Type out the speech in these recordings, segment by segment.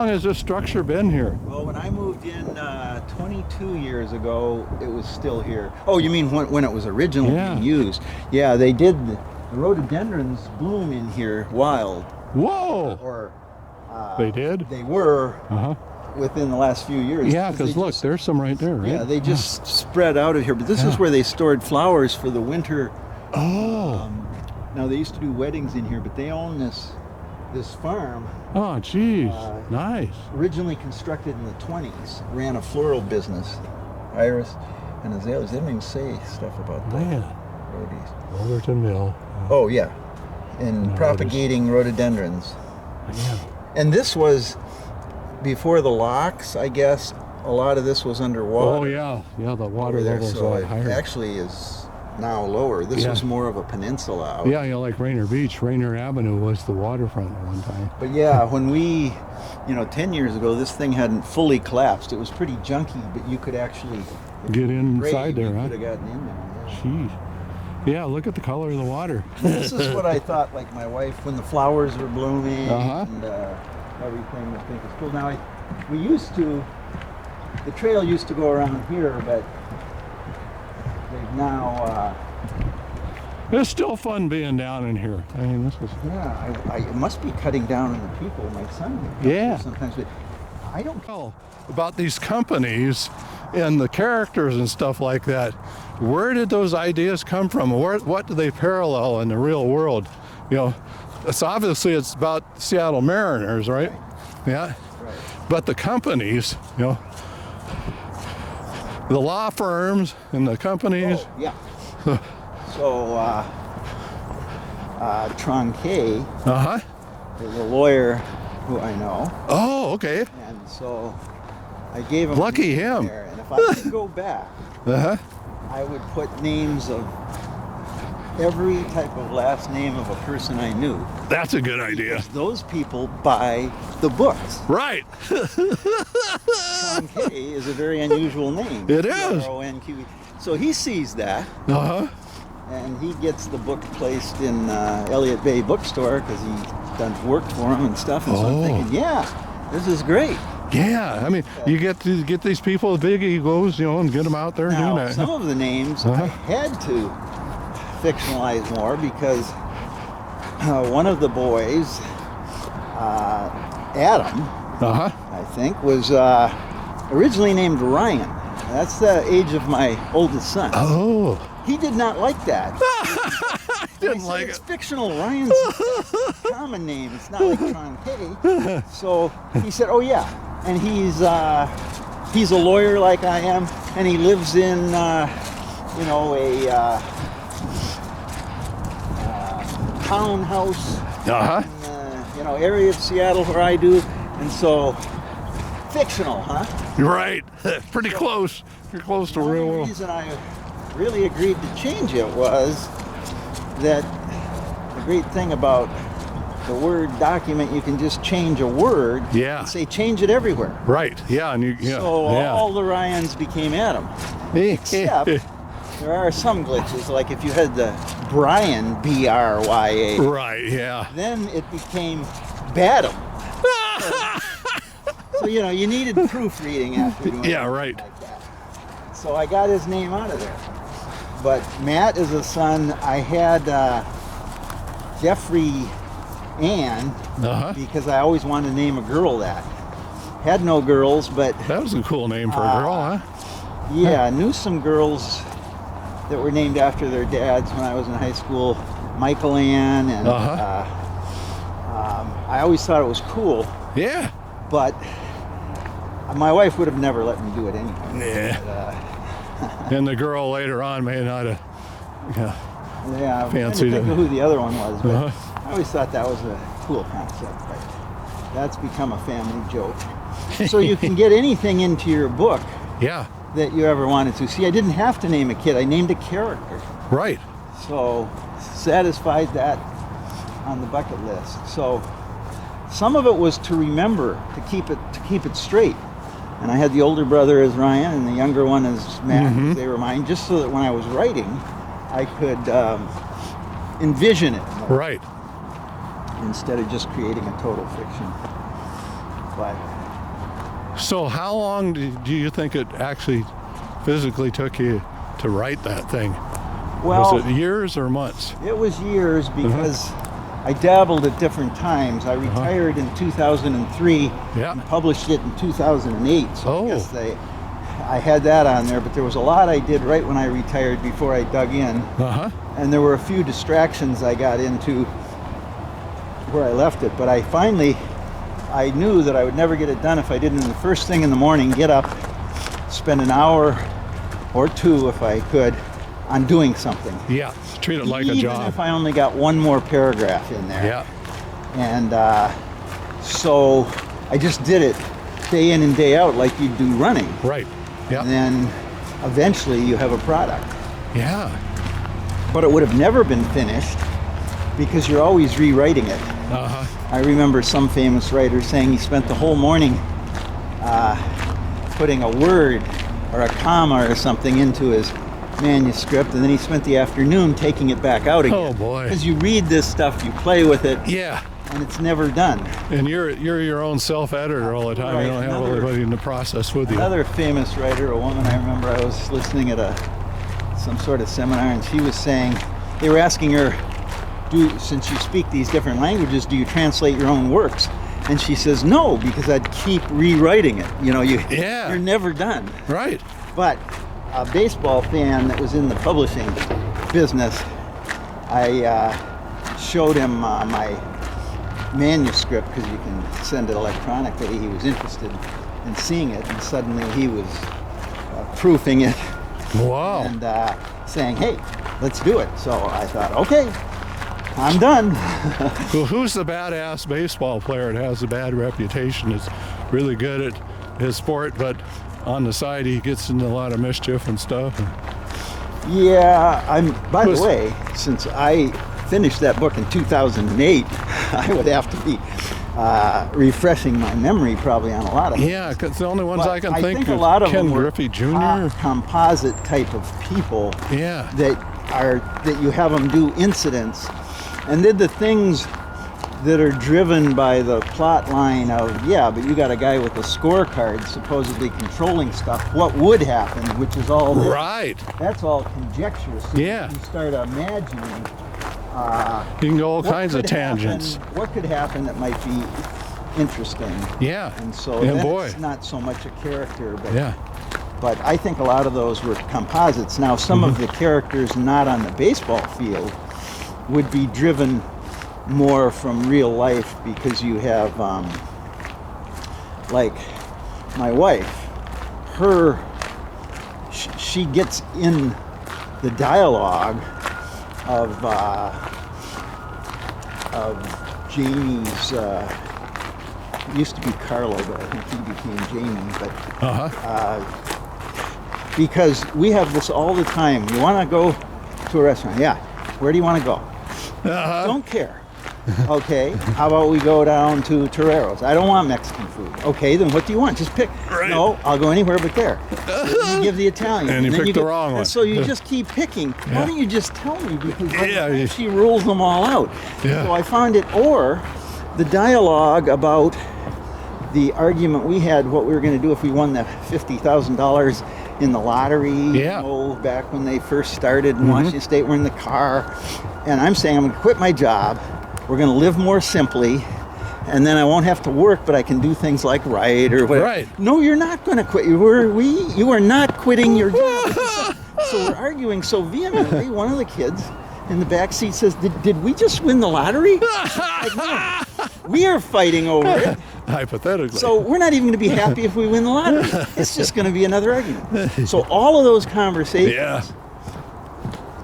How long has this structure been here? Well, when I moved in 22 years ago, it was still here. Oh, you mean when it was originally being used? Yeah, they did. The rhododendrons bloom in here wild. Whoa! Or they did? They were within the last few years. Yeah, because look, there's some right there, right? Yeah, they just spread out of here. But this is where they stored flowers for the winter. Oh. Now, they used to do weddings in here, but they own this farm. Oh, geez. Nice. Originally constructed in the 20s, ran a floral business, iris and azaleas. They didn't even say stuff about that. Man. Rhodies. Overton Mill. Oh, yeah. And propagating rhododendrons. Yeah. And this was before the locks, I guess. A lot of this was underwater. Oh, yeah. Yeah, the water level's a lot higher. It actually is now lower. This was more of a peninsula out. Yeah, like Rainier Beach. Rainier Avenue was the waterfront at one time. But yeah, when we, 10 years ago, this thing hadn't fully collapsed. It was pretty junky, but you could actually get inside there, huh? You could have gotten in there. Yeah. Jeez. Yeah, look at the color of the water. This is what I thought, like my wife, when the flowers were blooming and everything, I think it's cool. Now, the trail used to go around here, but they've now... It's still fun being down in here. I mean, this is... Yeah, it must be cutting down on the people. My son sometimes, but I don't know about these companies and the characters and stuff like that. Where did those ideas come from? What do they parallel in the real world? It's obviously it's about Seattle Mariners, right? Yeah. Right. But the companies, the law firms and the companies. Oh, yeah. So, Tronquet is a lawyer who I know. Oh, okay. And so I gave him lucky him. There. And if I could go back, I would put names of every type of last name of a person I knew. That's a good idea. Because those people buy the books. Right. Tronquet is a very unusual name. It is. Tronque. So he sees that. And he gets the book placed in Elliott Bay Bookstore because he done work for him and stuff. And so I'm thinking, yeah, this is great. Yeah, I mean, you get these people with big egos, and get them out there doing that. Some of the names I had to fictionalize more because one of the boys, Adam, I think, was originally named Ryan. That's the age of my oldest son. Oh. He did not like that. Didn't like it's fictional. Ryan's a common name. It's not like Tronquet. So he said, "Oh yeah," and he's a lawyer like I am, and he lives in a townhouse in area of Seattle where I do, and so fictional, huh? Right. Pretty close. You're close to real world. The reason I really agreed to change it was that the great thing about the Word document, you can just change a word and say change it everywhere. Right, yeah. And so all the Ryans became Adam. Except there are some glitches, like if you had the Brian, B-R-Y-A. Right, yeah. Then it became Badam. So, you needed proofreading after doing right. Like that. So I got his name out of there. But Matt is a son. I had Jeffrey Ann because I always wanted to name a girl that. Had no girls, but... That was a cool name for a girl, huh? Yeah, I knew some girls that were named after their dads when I was in high school. Michael Ann and... I always thought it was cool. Yeah. But my wife would have never let me do it anyway. Yeah. But, and the girl later on may not have fancied it. I don't know who the other one was, but I always thought that was a cool concept. But that's become a family joke. So you can get anything into your book that you ever wanted to. See, I didn't have to name a kid. I named a character. Right. So satisfied that on the bucket list. So some of it was to remember, to keep it straight. And I had the older brother as Ryan and the younger one as Matt. They were mine, just so that when I was writing, I could envision it more, right, instead of just creating a total fiction. But So how long do you think it actually physically took you to write that thing? well, Was it years or months? it was years because I dabbled at different times. I retired in 2003 Yeah. and published it in 2008. So Oh. I guess I had that on there, but there was a lot I did right when I retired before I dug in. Uh-huh. And there were a few distractions I got into where I left it. But I knew that I would never get it done if I didn't, the first thing in the morning, get up, spend an hour or two, if I could, on doing something. Yeah. Treat it like a Even job. if I only got one more paragraph in there. Yeah. And so I just did it day in and day out like you do running. Right. Yeah. And then eventually you have a product. Yeah. But it would have never been finished because you're always rewriting it. Uh-huh. I remember some famous writer saying he spent the whole morning putting a word or a comma or something into his manuscript, and then he spent the afternoon taking it back out again. Oh boy. Because you read this stuff, you play with it, Yeah. and it's never done. And you're your own self-editor all the time. Right, You don't have another- everybody in the process with you. Another famous writer, a woman, I remember I was listening at some sort of seminar, and she was saying, they were asking her, since you speak these different languages, do you translate your own works? And she says, no, because I'd keep rewriting it. You know, Yeah. you're never done. Right. But a baseball fan that was in the publishing business, I showed him my manuscript, because you can send it electronically. He was interested in seeing it, and suddenly he was proofing it Wow. and saying, hey, let's do it. So I thought, okay, I'm done. Well, who's the badass baseball player that has a bad reputation? Is really good at his sport, but on the side he gets into a lot of mischief and stuff. Yeah, by Was- the way, since I finished that book in 2008, I would have to be refreshing my memory probably on a lot of it. Yeah, because the only ones But I can I think a of lot of Ken them were Griffey Jr. Composite type of people Yeah. that you have them do incidents, and did the things that are driven by the plot line of, yeah, but you got a guy with a scorecard supposedly controlling stuff. What would happen, which is all this. Right. That's all conjecture. So Yeah. you start imagining You can go all what kinds of could happen- tangents. what could happen that might be interesting. Yeah. And so Yeah, that's boy. not so much a character, but Yeah. but I think a lot of those were composites. Now, some of the characters not on the baseball field would be driven more from real life, because you have, like my wife, she gets in the dialogue of Jamie's, it used to be Carlo, but I think he became Jamie, but Uh-huh. because we have this all the time. You want to go to a restaurant? Yeah. Where do you want to go? Uh-huh. Don't care. Okay. How about we go down to Torero's? I don't want Mexican food. Okay, then what do you want? Just pick. Right. No, I'll go anywhere but there. So you give the Italian. And you then picked the get- wrong and one. So you just keep picking. Why don't you just tell me? Because by the Yeah, time you- she rules them all out. Yeah. So I found it, or the dialogue about the argument we had, what we were going to do if we won the $50,000 in the lottery. Yeah. You know, back when they first started in Washington State, we're in the car, and I'm saying I'm going to quit my job. We're going to live more simply, and then I won't have to work, but I can do things like write or whatever. Right. No, you're not going to quit. You are not quitting your job. So we're arguing so vehemently. One of the kids in the back seat says, "Did we just win the lottery?" Like, no, we are fighting over it. Hypothetically. So we're not even going to be happy if we win the lottery. It's just going to be another argument. So all of those conversations Yeah.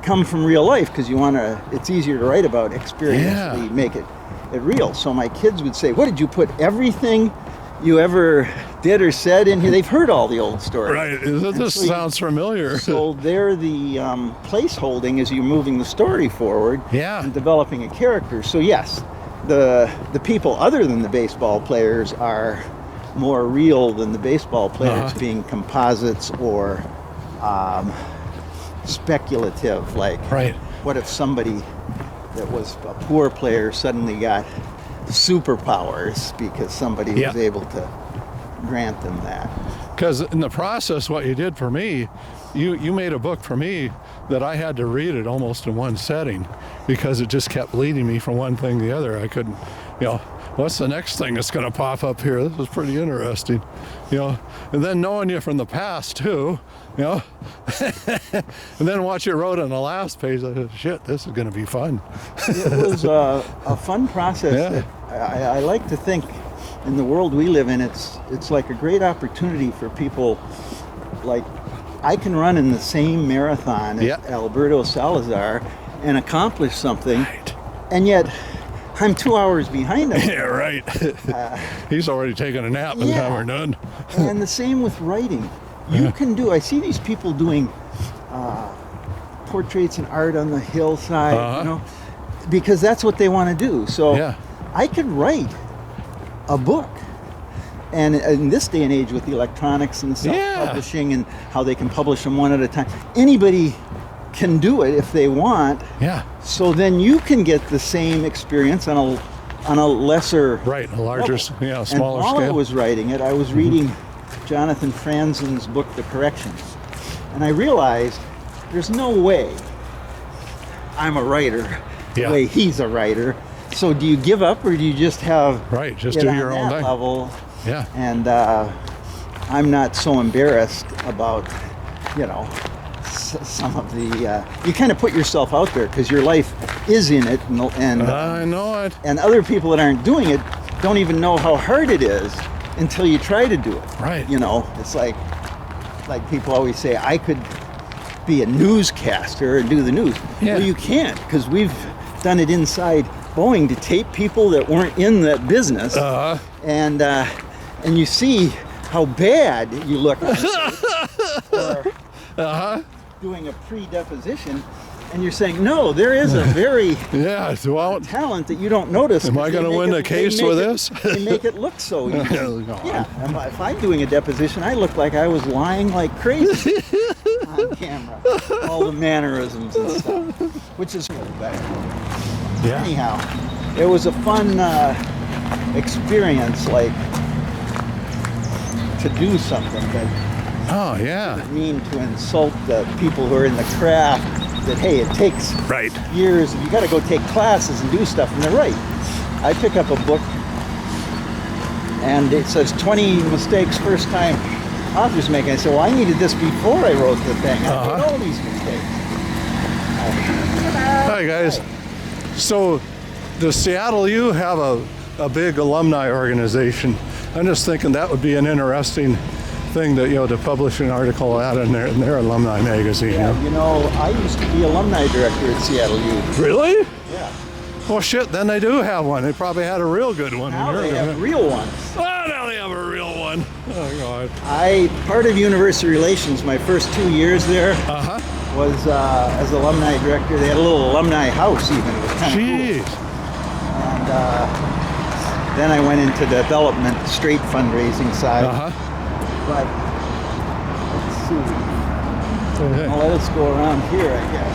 come from real life, because you want to. It's easier to write about experientially, make it real. So my kids would say, "What did you put everything you ever did or said in here?" They've heard all the old stories. Right. This so you- sounds familiar. So they're the place holding as you're moving the story forward. Yeah. And developing a character. So yes, the people other than the baseball players are more real than the baseball players, being composites or speculative. Like, Right. what if somebody that was a poor player suddenly got superpowers because somebody Yeah. was able to grant them that. Because in the process, what you did for me, you made a book for me that I had to read it almost in one setting because it just kept leading me from one thing to the other. I couldn't, what's the next thing that's going to pop up here? This is pretty interesting, And then knowing you from the past too, and then what you wrote on the last page, I said, shit, this is going to be fun. It was a fun process. Yeah. I like to think in the world we live in, it's like a great opportunity for people. Like, I can run in the same marathon as Alberto Salazar and accomplish something, Right. and yet I'm 2 hours behind him. Yeah, right. He's already taken a nap by the time we're done. And the same with writing. You can do, I see these people doing portraits and art on the hillside, because that's what they want to do. So I could write a book. And in this day and age with the electronics and the self-publishing and how they can publish them one at a time, anybody can do it if they want. Yeah. So then you can get the same experience on a lesser Right, a larger, level. smaller and while scale. I was writing it, I was reading Jonathan Franzen's book, The Corrections. And I realized there's no way I'm a writer the way he's a writer. So do you give up or do you just have just it do on your own that thing. level? Yeah. And I'm not so embarrassed about, some of the, you kind of put yourself out there because your life is in it. And I know it. And other people that aren't doing it don't even know how hard it is until you try to do it. Right. It's like people always say, I could be a newscaster and do the news. Yeah. Well, you can't, because we've done it inside Boeing to tape people that weren't in that business. And you see how bad you look on tape, or doing a pre-deposition, and you're saying, no, there is a very talent that you don't notice. Am I going to win the case with this? They make it look so easy. If I'm doing a deposition, I look like I was lying like crazy on camera. All the mannerisms and stuff, which is really better. Yeah. Anyhow, it was a fun experience, like, to do something that didn't mean to insult the people who are in the craft, that, hey, it takes years, you got to go take classes and do stuff, and they're right. I pick up a book, and it says 20 mistakes first time authors make. I said, well, I needed this before I wrote the thing. I made all these mistakes. Hi, guys. So, does Seattle U have a big alumni organization? I'm just thinking that would be an interesting thing that, to publish an article out in their alumni magazine. I used to be alumni director at Seattle U. Really? Yeah. Well, shit, then they do have one. They probably had a real good one. Now they have real ones. Oh, now they have a real one. Oh, God. Part of university relations, my first 2 years there, was as alumni director. They had a little alumni house even. It was kind of cool. And then I went into development, straight fundraising side. But let's see. Well, let us go around here, I guess.